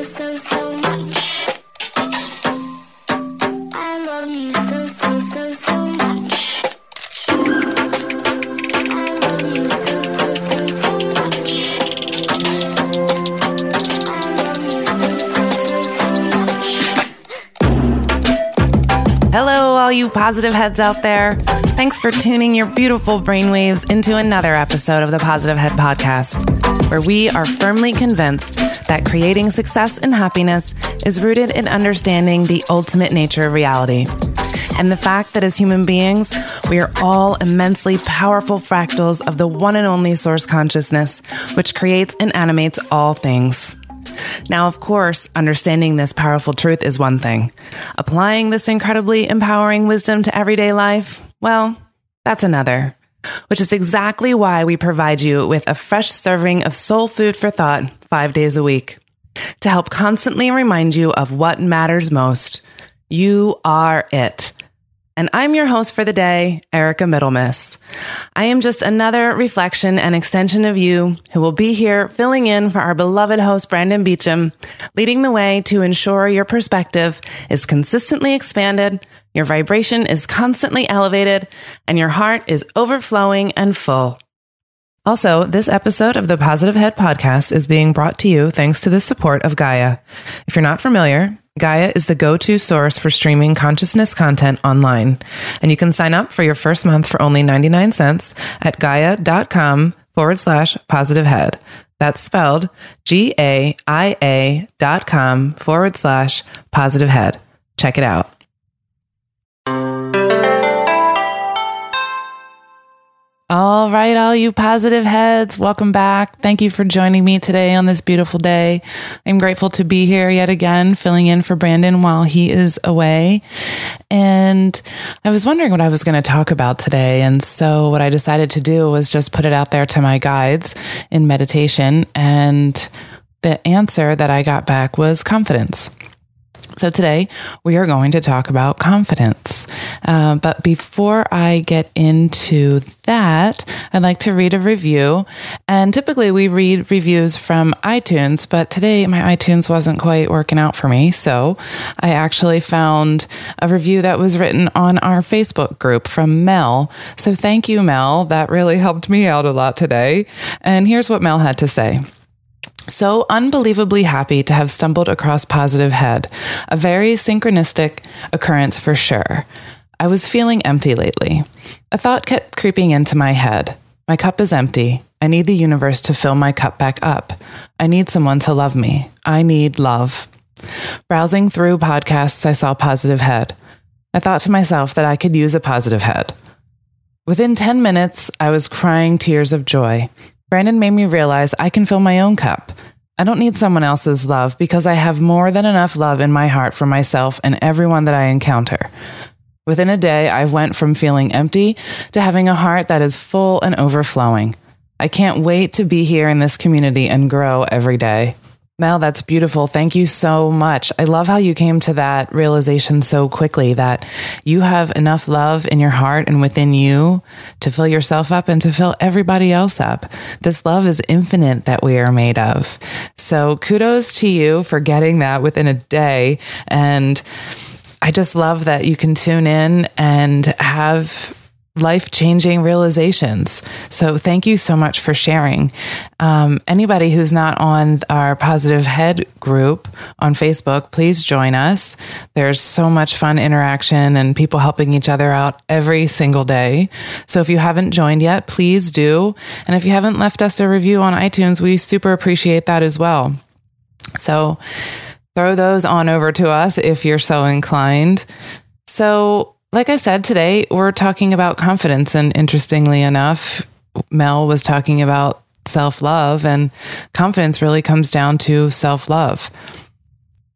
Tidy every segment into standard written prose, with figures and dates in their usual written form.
so much. I love you so much. I love you so much. I love you so much. Hello, all you positive heads out there. Thanks for tuning your beautiful brainwaves into another episode of the Positive Head Podcast, where we are firmly convinced that creating success and happiness is rooted in understanding the ultimate nature of reality. And the fact that as human beings, we are all immensely powerful fractals of the one and only source consciousness, which creates and animates all things. Now, of course, understanding this powerful truth is one thing. Applying this incredibly empowering wisdom to everyday life, well, that's another. Which is exactly why we provide you with a fresh serving of soul food for thought 5 days a week, to help constantly remind you of what matters most. You are it. And I'm your host for the day, Erica Middlemiss. I am just another reflection and extension of you who will be here filling in for our beloved host, Brandon Beecham, leading the way to ensure your perspective is consistently expanded, your vibration is constantly elevated, and your heart is overflowing and full. Also, this episode of the Positive Head Podcast is being brought to you thanks to the support of Gaia. If you're not familiar, Gaia is the go-to source for streaming consciousness content online. And you can sign up for your first month for only 99 cents at gaia.com/positivehead. That's spelled GAIA.com/positivehead. Check it out. All right, all you positive heads, welcome back. Thank you for joining me today on this beautiful day. I'm grateful to be here yet again, filling in for Brandon while he is away. And I was wondering what I was going to talk about today. And so what I decided to do was just put it out there to my guides in meditation. And the answer that I got back was confidence. So today we are going to talk about confidence. But before I get into that, I'd like to read a review. And typically we read reviews from iTunes, but today my iTunes wasn't quite working out for me. So I actually found a review that was written on our Facebook group from Mel. So thank you, Mel. That really helped me out a lot today. And here's what Mel had to say. So unbelievably happy to have stumbled across Positive Head, a very synchronistic occurrence for sure. I was feeling empty lately. A thought kept creeping into my head. My cup is empty. I need the universe to fill my cup back up. I need someone to love me. I need love. Browsing through podcasts, I saw Positive Head. I thought to myself that I could use a positive head. Within 10 minutes, I was crying tears of joy. Brandon made me realize I can fill my own cup. I don't need someone else's love because I have more than enough love in my heart for myself and everyone that I encounter. Within a day, I went from feeling empty to having a heart that is full and overflowing. I can't wait to be here in this community and grow every day. Mel, that's beautiful. Thank you so much. I love how you came to that realization so quickly, that you have enough love in your heart and within you to fill yourself up and to fill everybody else up. This love is infinite that we are made of. So kudos to you for getting that within a day. And I just love that you can tune in and have life-changing realizations. So thank you so much for sharing. Anybody who's not on our Positive Head group on Facebook, please join us. There's so much fun interaction and people helping each other out every single day. So if you haven't joined yet, please do. And if you haven't left us a review on iTunes, we super appreciate that as well. So throw those on over to us if you're so inclined. So like I said, today we're talking about confidence, and interestingly enough, Mel was talking about self-love, and confidence really comes down to self-love,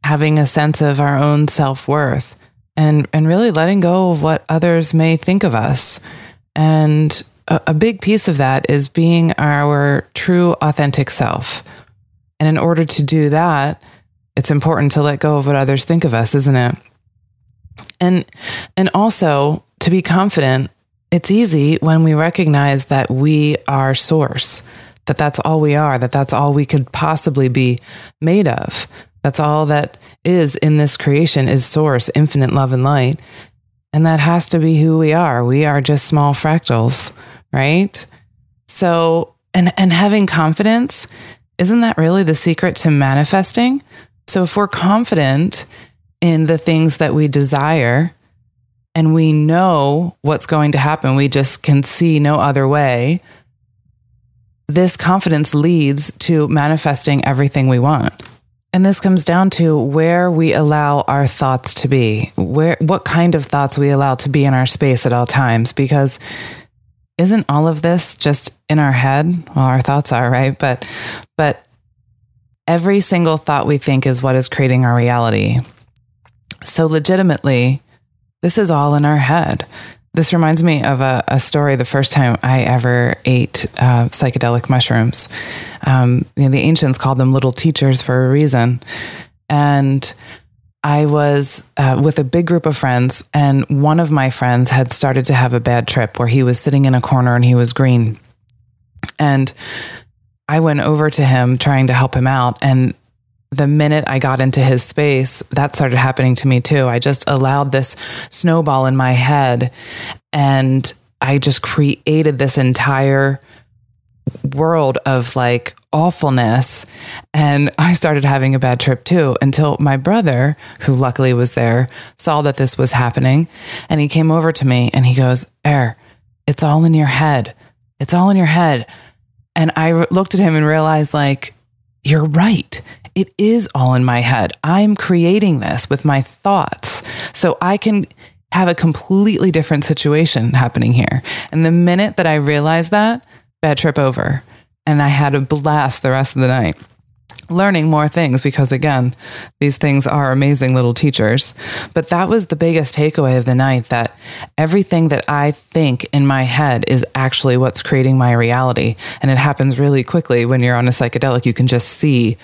having a sense of our own self-worth, and really letting go of what others may think of us. And a big piece of that is being our true, authentic self. And in order to do that, it's important to let go of what others think of us, isn't it? And also to be confident, it's easy when we recognize that we are source, that that's all we are, that that's all we could possibly be made of, That's all that is in this creation is source, infinite love and light. And that has to be who we are. We are just small fractals, right? So, and having confidence, isn't that really the secret to manifesting? So if we're confident in the things that we desire and we know what's going to happen, we just can see no other way, this confidence leads to manifesting everything we want. And this comes down to where we allow our thoughts to be, what kind of thoughts we allow to be in our space at all times, because isn't all of this just in our head? Well, our thoughts are, right? But every single thought we think is what is creating our reality. So legitimately, this is all in our head. This reminds me of a story the first time I ever ate psychedelic mushrooms. The ancients called them little teachers for a reason. And I was with a big group of friends, and one of my friends had started to have a bad trip where he was sitting in a corner and he was green. And I went over to him trying to help him out. And the minute I got into his space, that started happening to me too. I just allowed this snowball in my head, and I just created this entire world of like awfulness. And I started having a bad trip too, until my brother, who luckily was there, saw that this was happening. And he came over to me and he goes, it's all in your head. It's all in your head. And I looked at him and realized, like, you're right. It is all in my head. I'm creating this with my thoughts. So I can have a completely different situation happening here. And the minute that I realized that, bad trip over. And I had a blast the rest of the night, learning more things because, again, these things are amazing little teachers. But that was the biggest takeaway of the night, that everything that I think in my head is actually what's creating my reality. And it happens really quickly when you're on a psychedelic. You can just see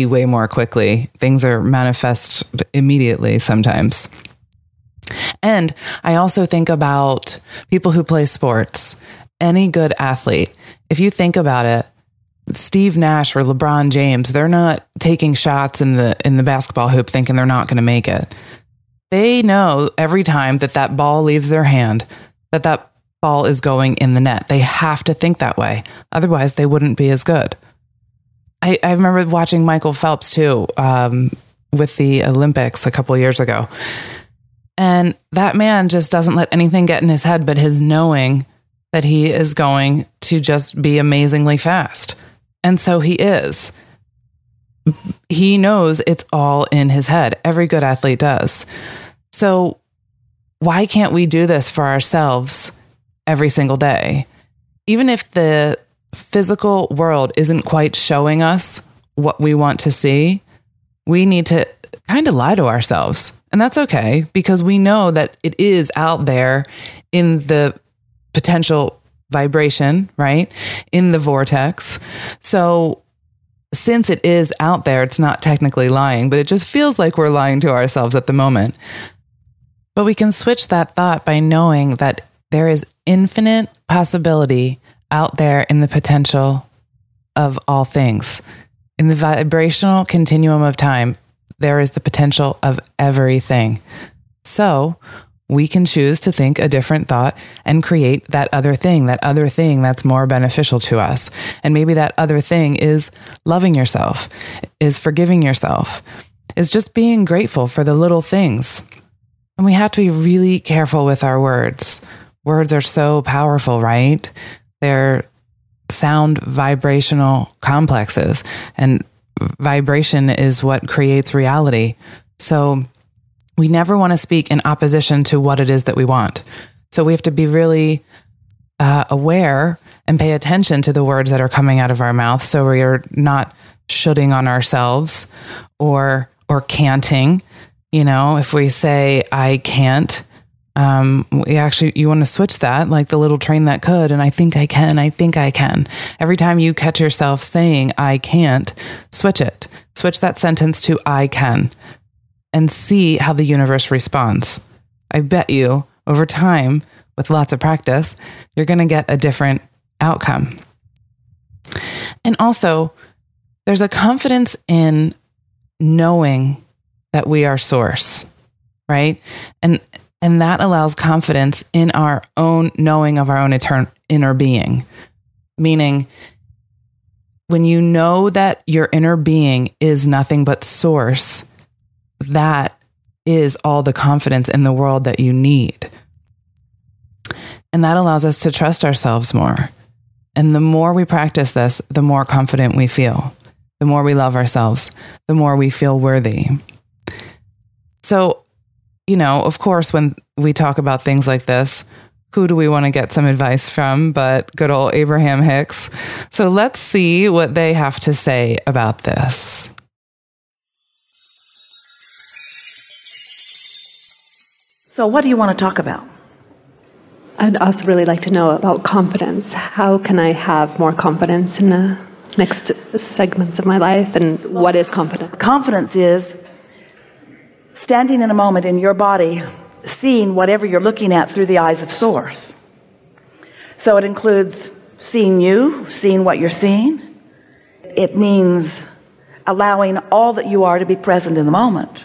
way more quickly. Things are manifest immediately sometimes. And I also think about people who play sports. Any good athlete, if you think about it, Steve Nash or LeBron James, they're not taking shots in the basketball hoop thinking they're not going to make it. They know every time that ball leaves their hand, that ball is going in the net. They have to think that way. Otherwise, they wouldn't be as good. I remember watching Michael Phelps too, with the Olympics a couple years ago. And that man just doesn't let anything get in his head, but his knowing that he is going to just be amazingly fast. And so he is. He knows it's all in his head. Every good athlete does. So why can't we do this for ourselves every single day? Even if the physical world isn't quite showing us what we want to see, we need to kind of lie to ourselves. And that's okay, because we know that it is out there in the potential vibration, right? In the vortex. So since it is out there, it's not technically lying, but it just feels like we're lying to ourselves at the moment. But we can switch that thought by knowing that there is infinite possibility out there in the potential of all things. In the vibrational continuum of time, there is the potential of everything. So we can choose to think a different thought and create that other thing that's more beneficial to us. And maybe that other thing is loving yourself, is forgiving yourself, is just being grateful for the little things. And we have to be really careful with our words. Words are so powerful, right? They're sound vibrational complexes, and vibration is what creates reality. So we never want to speak in opposition to what it is that we want. So we have to be really aware and pay attention to the words that are coming out of our mouth, so we are not shoulding on ourselves or canting. You know, if we say, I can't, you want to switch that, like the little train that could, and I think I can. Every time you catch yourself saying, I can't, switch it. Switch that sentence to I can, and see how the universe responds. I bet you over time, with lots of practice, you're going to get a different outcome. And also, there's a confidence in knowing that we are source, right? And that allows confidence in our own knowing of our own inner being. Meaning, when you know that your inner being is nothing but source, that is all the confidence in the world that you need. And that allows us to trust ourselves more. And the more we practice this, the more confident we feel. The more we love ourselves, the more we feel worthy. So, of course, when we talk about things like this, who do we want to get some advice from but good old Abraham-Hicks? So let's see what they have to say about this. So what do you want to talk about? I'd also really like to know about confidence. How can I have more confidence in the next segments of my life, and what is confidence? Confidence is standing in a moment in your body, seeing whatever you're looking at through the eyes of source. So it includes seeing you, seeing what you're seeing. It means allowing all that you are to be present in the moment.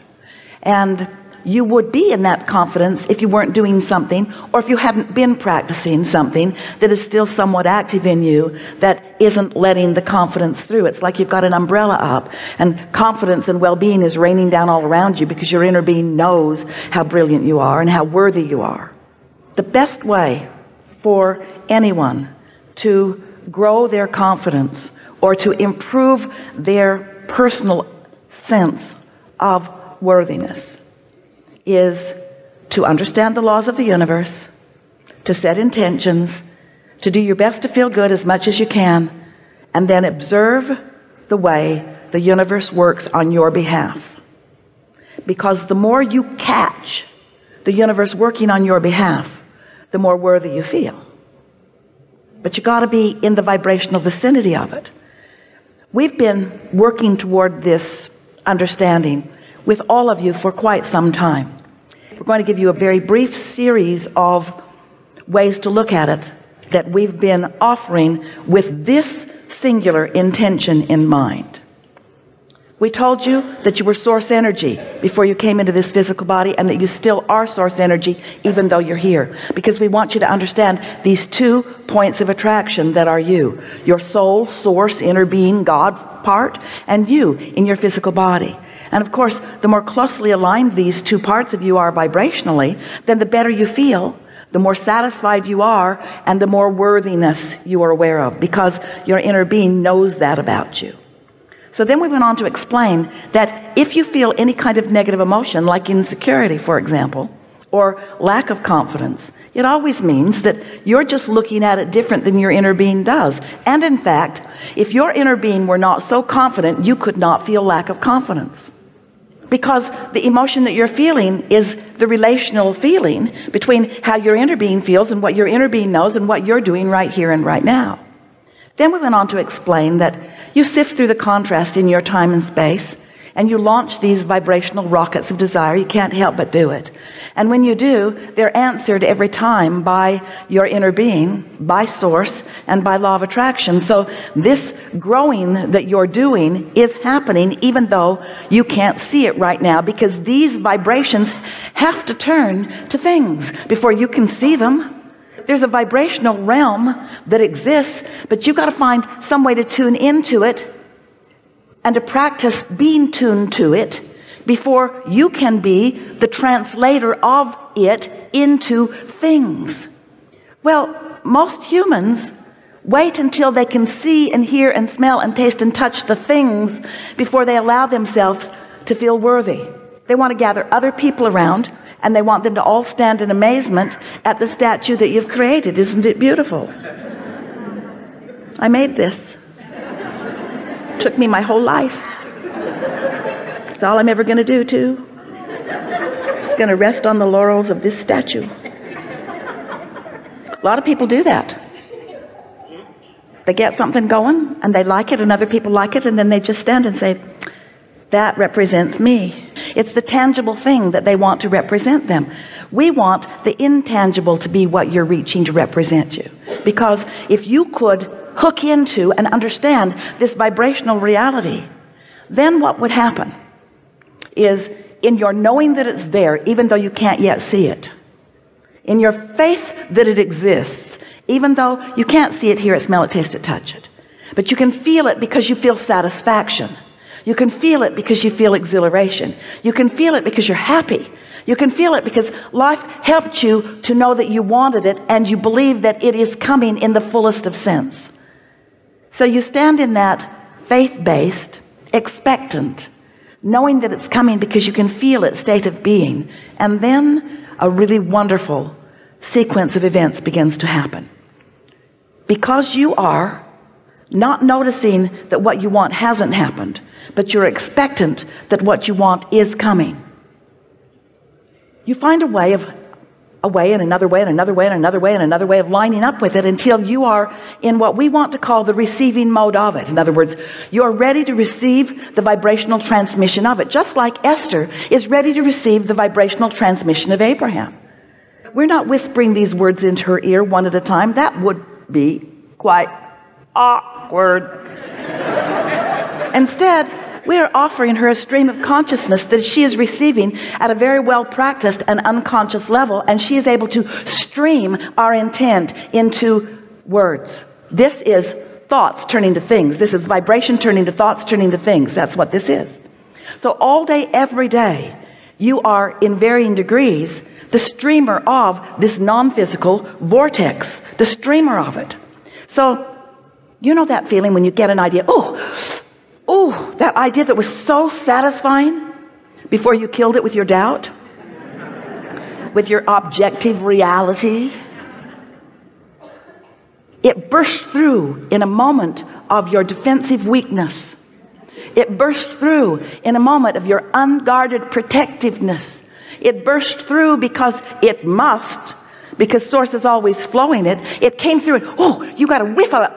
And you would be in that confidence if you weren't doing something, or if you haven't been practicing something that is still somewhat active in you that isn't letting the confidence through. It's like you've got an umbrella up, and confidence and well-being is raining down all around you because your inner being knows how brilliant you are and how worthy you are. The best way for anyone to grow their confidence or to improve their personal sense of worthiness is to understand the laws of the universe, to set intentions, to do your best to feel good as much as you can, and then observe the way the universe works on your behalf. Because the more you catch the universe working on your behalf, the more worthy you feel. But you got to be in the vibrational vicinity of it. We've been working toward this understanding with all of you for quite some time. We're going to give you a very brief series of ways to look at it that we've been offering with this singular intention in mind. We told you that you were source energy before you came into this physical body, and that you still are source energy even though you're here, because we want you to understand these 2 points of attraction that are you: your soul, source, inner being, God part, and you in your physical body. And of course, the more closely aligned these 2 parts of you are vibrationally, then the better you feel, the more satisfied you are, and the more worthiness you are aware of, because your inner being knows that about you. So then we went on to explain that if you feel any kind of negative emotion, like insecurity, for example, or lack of confidence, it always means that you're just looking at it different than your inner being does. And in fact, if your inner being were not so confident, you could not feel lack of confidence. Because the emotion that you're feeling is the relational feeling between how your inner being feels and what your inner being knows and what you're doing right here and right now. Then we went on to explain that you sift through the contrast in your time and space, and you launch these vibrational rockets of desire. You can't help but do it. And when you do, they're answered every time by your inner being, by source, and by law of attraction. So this growing that you're doing is happening even though you can't see it right now, because these vibrations have to turn to things before you can see them. There's a vibrational realm that exists, but you've got to find some way to tune into it and to practice being tuned to it before you can be the translator of it into things. Well, most humans wait until they can see and hear and smell and taste and touch the things before they allow themselves to feel worthy. They want to gather other people around, and they want them to all stand in amazement at the statue that you've created. Isn't it beautiful? I made this. Took me my whole life. It's all I'm ever going to do too. Just going to rest on the laurels of this statue. A lot of people do that. They get something going and they like it, and other people like it, and then they just stand and say, that represents me. It's the tangible thing that they want to represent them. We want the intangible to be what you're reaching to represent you. Because if you could hook into and understand this vibrational reality, then what would happen? is in your knowing that it's there, even though you can't yet see it. In your faith that it exists, even though you can't see it, hear it, smell it, taste it, touch it. But you can feel it because you feel satisfaction. You can feel it because you feel exhilaration. You can feel it because you're happy. You can feel it because life helped you to know that you wanted it, and you believe that it is coming in the fullest of sense. So you stand in that faith-based, expectant, knowing that it's coming because you can feel it, state of being. And then a really wonderful sequence of events begins to happen. Because you are not noticing that what you want hasn't happened, but you're expectant that what you want is coming. You find a way and another way and another way and another way and another way of lining up with it until you are in what we want to call the receiving mode of it. In other words, you're ready to receive the vibrational transmission of it, just like Esther is ready to receive the vibrational transmission of Abraham. We're not whispering these words into her ear one at a time. That would be quite awkward. Instead, we are offering her a stream of consciousness that she is receiving at a very well practiced and unconscious level, and she is able to stream our intent into words. This is thoughts turning to things. This is vibration turning to thoughts, turning to things. That's what this is. So all day, every day, you are in varying degrees the streamer of this non-physical vortex, the streamer of it. So you know that feeling when you get an idea, oh, that idea that was so satisfying before you killed it with your doubt, with your objective reality. It burst through in a moment of your defensive weakness. It burst through in a moment of your unguarded protectiveness. It burst through because it must, because source is always flowing it. It came through and, oh, you got a whiff of it.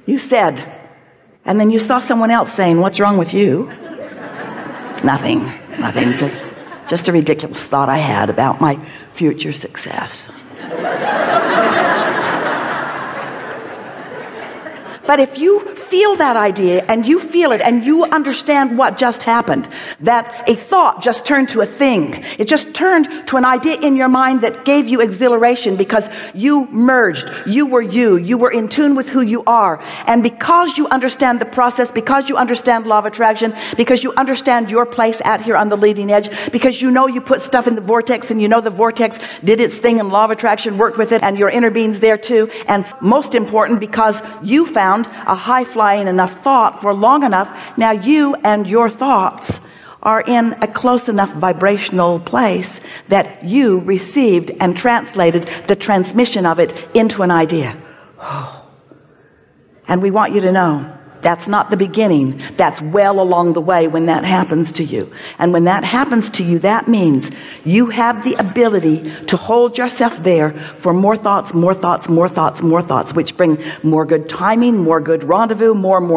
You said, and then you saw someone else saying, what's wrong with you? Nothing, just a ridiculous thought I had about my future success. But if you feel that idea and you feel it and you understand what just happened, that a thought just turned to a thing, it just turned to an idea in your mind that gave you exhilaration because you merged, you were in tune with who you are. And because you understand the process, because you understand law of attraction, because you understand your place out here on the leading edge, because you know you put stuff in the vortex and you know the vortex did its thing and law of attraction worked with it and your inner being's there too. And most important, because you found a high-flying enough thought for long enough, now you and your thoughts are in a close enough vibrational place that you received and translated the transmission of it into an idea. And we want you to know that's not the beginning. That's well along the way when that happens to you. And when that happens to you, that means you have the ability to hold yourself there for more thoughts, which bring more good timing, more good rendezvous, more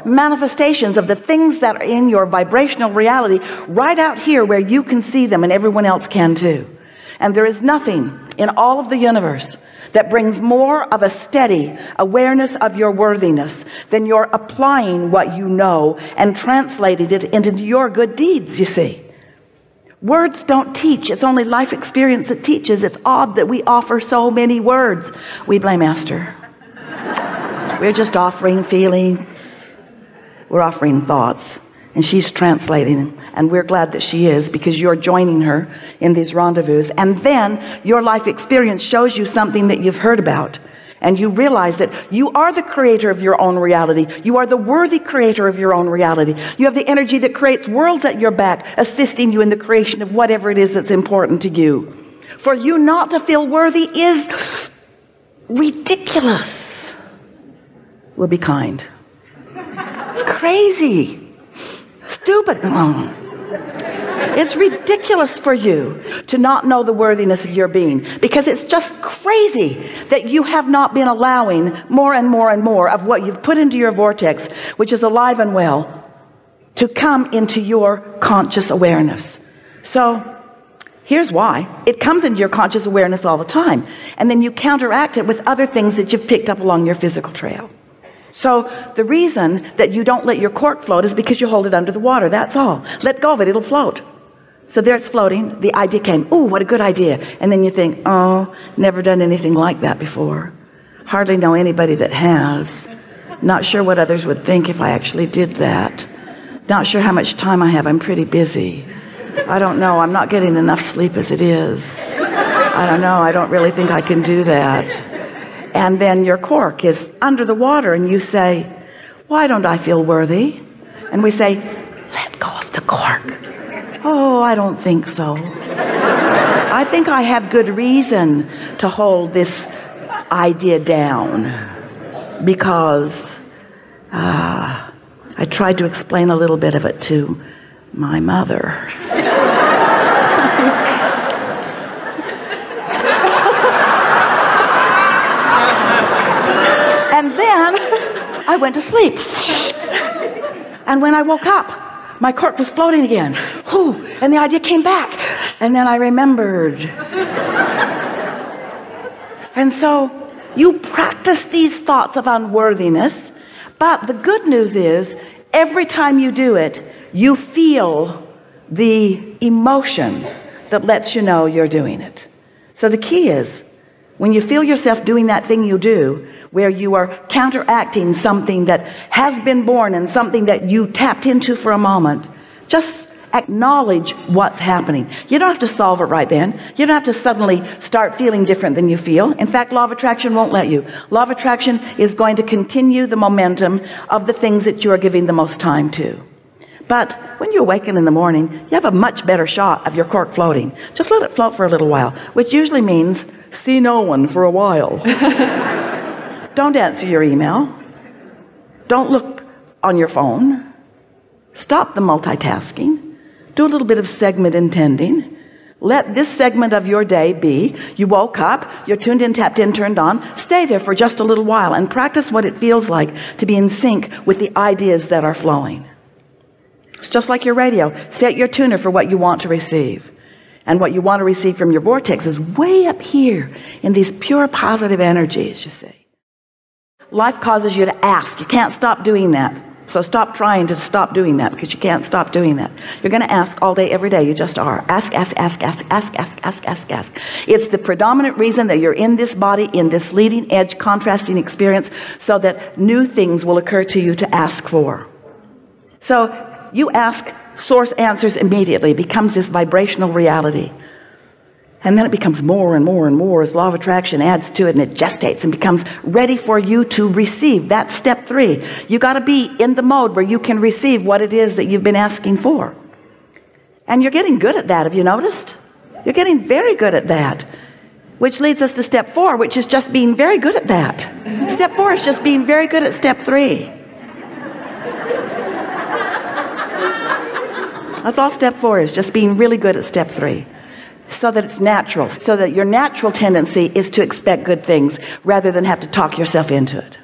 manifestations of the things that are in your vibrational reality right out here where you can see them and everyone else can too. And there is nothing in all of the universe that brings more of a steady awareness of your worthiness than you're applying what you know and translating it into your good deeds, you see. Words don't teach. It's only life experience that teaches. It's odd that we offer so many words. We blame Esther. We're just offering feelings. We're offering thoughts. And she's translating them. And we're glad that she is, because you're joining her in these rendezvous. And then your life experience shows you something that you've heard about. And you realize that you are the creator of your own reality. You are the worthy creator of your own reality. You have the energy that creates worlds at your back, assisting you in the creation of whatever it is that's important to you. For you not to feel worthy is ridiculous. We'll be kind. Crazy. Stupid. It's ridiculous for you to not know the worthiness of your being, because it's just crazy that you have not been allowing more and more of what you've put into your vortex, which is alive and well, to come into your conscious awareness. So here's why. It comes into your conscious awareness all the time, and then you counteract it with other things that you've picked up along your physical trail. So the reason that you don't let your cork float is because you hold it under the water. That's all. Let go of it. It'll float. So there it's floating. The idea came. Ooh, what a good idea. And then you think, oh, never done anything like that before. Hardly know anybody that has. Not sure what others would think if I actually did that. Not sure how much time I have. I'm pretty busy. I don't know. I'm not getting enough sleep as it is. I don't know. I don't really think I can do that. And then your cork is under the water and you say, why don't I feel worthy? And we say, let go of the cork. Oh, I don't think so. I think I have good reason to hold this idea down because I tried to explain a little bit of it to my mother. And then I went to sleep. And when I woke up, my cork was floating again. Whew, and the idea came back. And then I remembered. And so you practice these thoughts of unworthiness, but the good news is every time you do it, you feel the emotion that lets you know you're doing it. So the key is when you feel yourself doing that thing you do, where you are counteracting something that has been born and something that you tapped into for a moment, just acknowledge what's happening. You don't have to solve it right then. You don't have to suddenly start feeling different than you feel. In fact, law of attraction won't let you. Law of attraction is going to continue the momentum of the things that you are giving the most time to. But when you awaken in the morning, you have a much better shot of your cork floating. Just let it float for a little while, which usually means see no one for a while. Don't answer your email. Don't look on your phone. Stop the multitasking. Do a little bit of segment intending. Let this segment of your day be, you woke up, you're tuned in, tapped in, turned on. Stay there for just a little while and practice what it feels like to be in sync with the ideas that are flowing. It's just like your radio. Set your tuner for what you want to receive. And what you want to receive from your vortex is way up here in these pure positive energies, you see. Life causes you to ask. You can't stop doing that. So stop trying to stop doing that because you can't stop doing that. You're going to ask all day, every day. You just are. Ask, ask, ask, ask, ask, ask, ask, ask, ask. It's the predominant reason that you're in this body, in this leading edge, contrasting experience, so that new things will occur to you to ask for. So you ask, source answers immediately. It becomes this vibrational reality. And then it becomes more and more and more as law of attraction adds to it, and it gestates and becomes ready for you to receive. That's step 3. You got to be in the mode where you can receive what it is that you've been asking for. And you're getting good at that. Have you noticed? You're getting very good at that. Which leads us to step 4, which is just being very good at that. Step 4 is just being very good at step 3. That's all step 4 is, just being really good at step 3. So that it's natural, so that your natural tendency is to expect good things rather than have to talk yourself into it.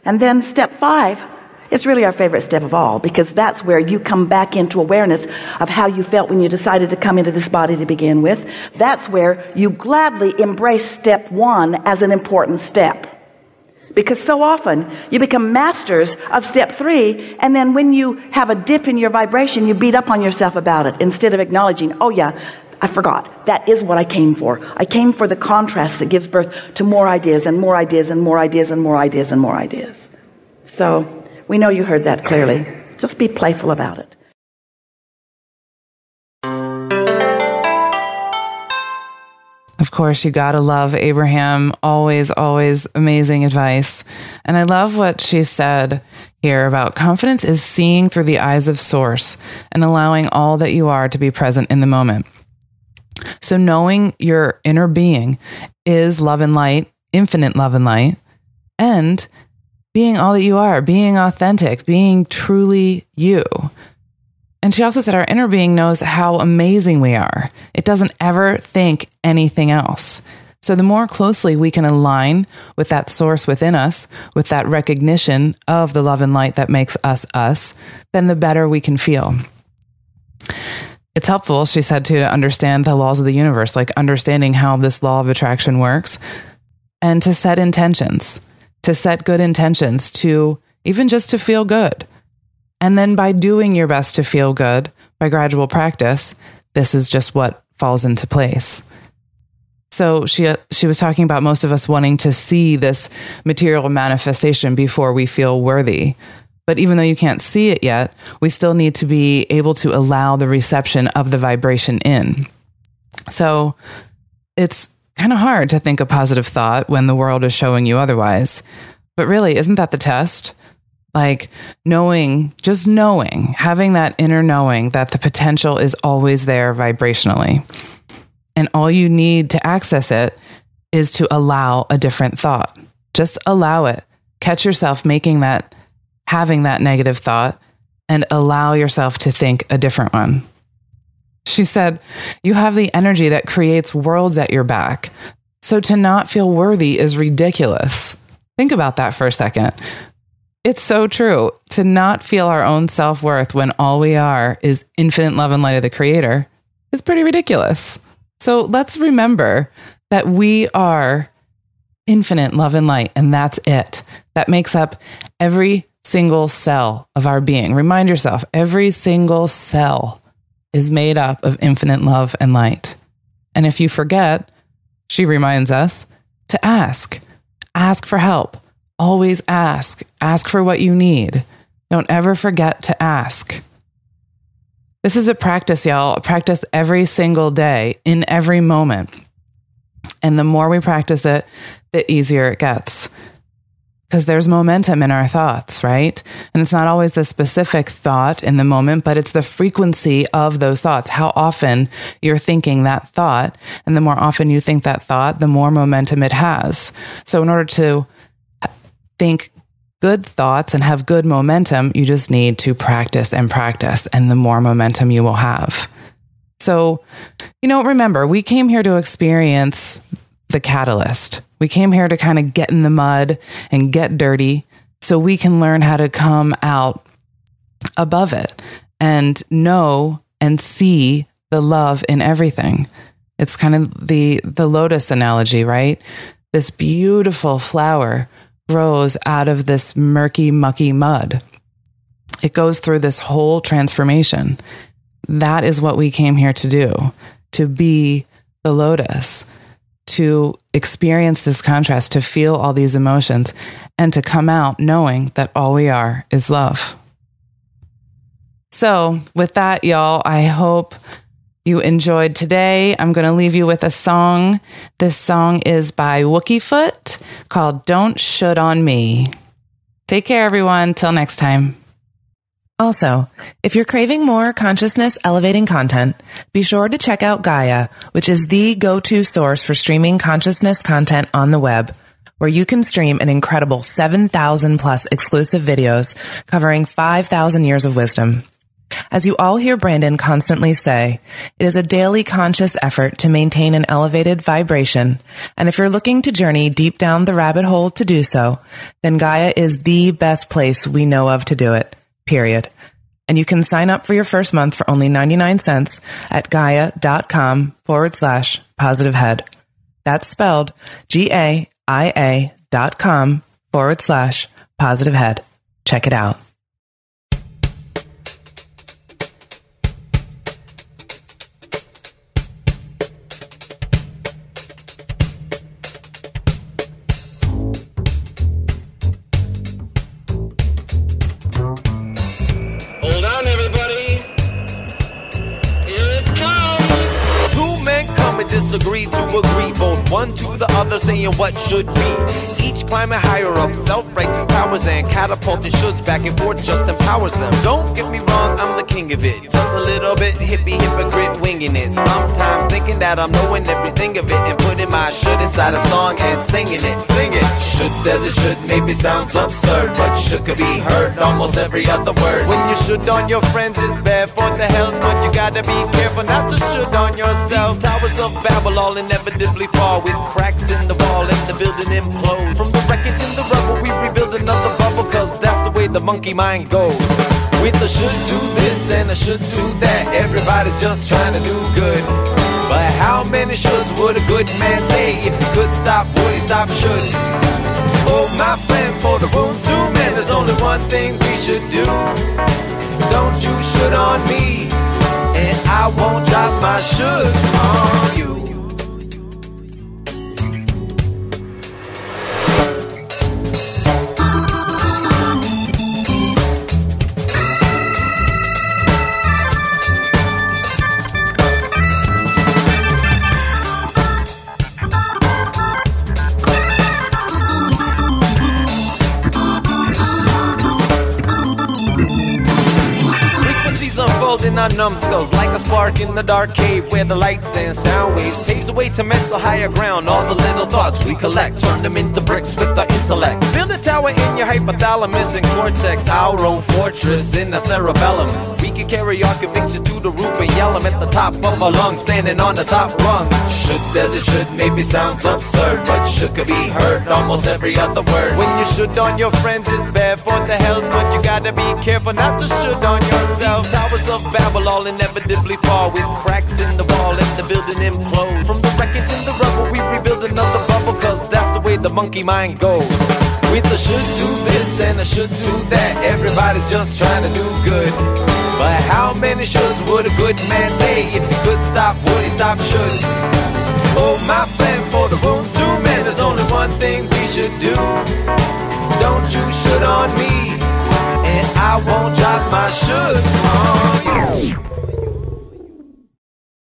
And then step 5 is really our favorite step of all, because that's where you come back into awareness of how you felt when you decided to come into this body to begin with. That's where you gladly embrace step 1 as an important step. Because so often you become masters of step 3, and then when you have a dip in your vibration, you beat up on yourself about it instead of acknowledging, oh yeah, I forgot. That is what I came for. I came for the contrast that gives birth to more ideas and more ideas and more ideas and more ideas and more ideas. So we know you heard that clearly. Just be playful about it. Of course, you gotta love Abraham. Always, always amazing advice. And I love what she said here about confidence is seeing through the eyes of source and allowing all that you are to be present in the moment. So knowing your inner being is love and light, infinite love and light, and being all that you are, being authentic, being truly you. And she also said our inner being knows how amazing we are. It doesn't ever think anything else. So the more closely we can align with that source within us, with that recognition of the love and light that makes us us, then the better we can feel. It's helpful, she said, to understand the laws of the universe, like understanding how this law of attraction works, and to set intentions. to set good intentions, to even just to feel good. And then by doing your best to feel good, by gradual practice, this is just what falls into place. So she was talking about most of us wanting to see this material manifestation before we feel worthy. But even though you can't see it yet, we still need to be able to allow the reception of the vibration in. So it's kind of hard to think a positive thought when the world is showing you otherwise. But really, isn't that the test? Like just knowing, having that inner knowing that the potential is always there vibrationally. And all you need to access it is to allow a different thought. Just allow it. Catch yourself having that negative thought and allow yourself to think a different one. She said, you have the energy that creates worlds at your back. So to not feel worthy is ridiculous. Think about that for a second. It's so true. To not feel our own self-worth when all we are is infinite love and light of the Creator is pretty ridiculous. So let's remember that we are infinite love and light, and that's it. That makes up every single cell of our being. Remind yourself, every single cell is made up of infinite love and light. And if you forget, she reminds us to ask. Ask for help. Always ask. Ask for what you need. Don't ever forget to ask. This is a practice, y'all. Practice every single day, in every moment. And the more we practice it, the easier it gets. Because there's momentum in our thoughts, right? And it's not always the specific thought in the moment, but it's the frequency of those thoughts, how often you're thinking that thought. And the more often you think that thought, the more momentum it has. So in order to think good thoughts and have good momentum, you just need to practice and practice, and the more momentum you will have. So, remember, we came here to experience the catalyst. We came here to kind of get in the mud and get dirty so we can learn how to come out above it and know and see the love in everything. It's kind of the lotus analogy, right? This beautiful flower grows out of this murky, mucky mud. It goes through this whole transformation. That is what we came here to do, to be the lotus, to experience this contrast, to feel all these emotions, and to come out knowing that all we are is love. So with that, y'all, I hope you enjoyed today. I'm going to leave you with a song. This song is by Wookiefoot called Don't Should on Me. Take care, everyone. Till next time. Also, if you're craving more consciousness elevating content, be sure to check out Gaia, which is the go-to source for streaming consciousness content on the web, where you can stream an incredible 7,000 plus exclusive videos covering 5,000 years of wisdom. As you all hear Brandon constantly say, it is a daily conscious effort to maintain an elevated vibration, and if you're looking to journey deep down the rabbit hole to do so, then Gaia is the best place we know of to do it, period. And you can sign up for your first month for only 99 cents at gaia.com/positivehead. That's spelled GAIA.com/positivehead. Check it out. Disagree to agree, both one to the other saying what should be. Each climbing higher up, self-righteous towers and catapulting shoulds back and forth just empowers them. Don't get me wrong, I'm the king of it, just a little bit hippie hypocrite winging it. Sometimes thinking that I'm knowing everything of it and putting my should inside a song and singing it. Sing it. Should as it should maybe sounds absurd, but should could be heard almost every other word. When you should on your friends is bad for the health, but you gotta be careful not to should on yourself. These towers of Babel all inevitably fall with cracks in the wall and the building implodes. From the wreckage in the rubble we rebuild another bubble, cause that's the way the monkey mind goes. With a should do this and a should do that, everybody's just trying to do good. But how many shoulds would a good man say? If he could stop, would he stop shoulds? Oh, my plan for the rooms to mend. There's only one thing we should do. Don't you should on me, and I won't drop my shoulds on you. Unfolding our numbskulls like a spark in the dark cave where the lights and sound waves paves the way to mental higher ground. All the little thoughts we collect, turn them into bricks with our intellect. Build a tower in your hypothalamus and cortex, our own fortress in the cerebellum. We can carry our convictions to the roof and yell them at the top of our lungs, standing on the top rung. Should as it should maybe sounds absurd, but should could be heard almost every other word. When you should on your friends is bad for the health, but you gotta be careful not to should on yourself. These towers of Babel all inevitably fall with cracks in the wall and the building implodes. From the wreckage and the rubble we rebuild another bubble, cause that's the way the monkey mind goes. With a should do this and a should do that, everybody's just trying to do good. But how many shoulds would a good man say? If he could stop, would he stop shoulds? Oh, my plan for the rooms to mend. There's only one thing we should do. Don't you should on me, and I won't drop my shoulds on you.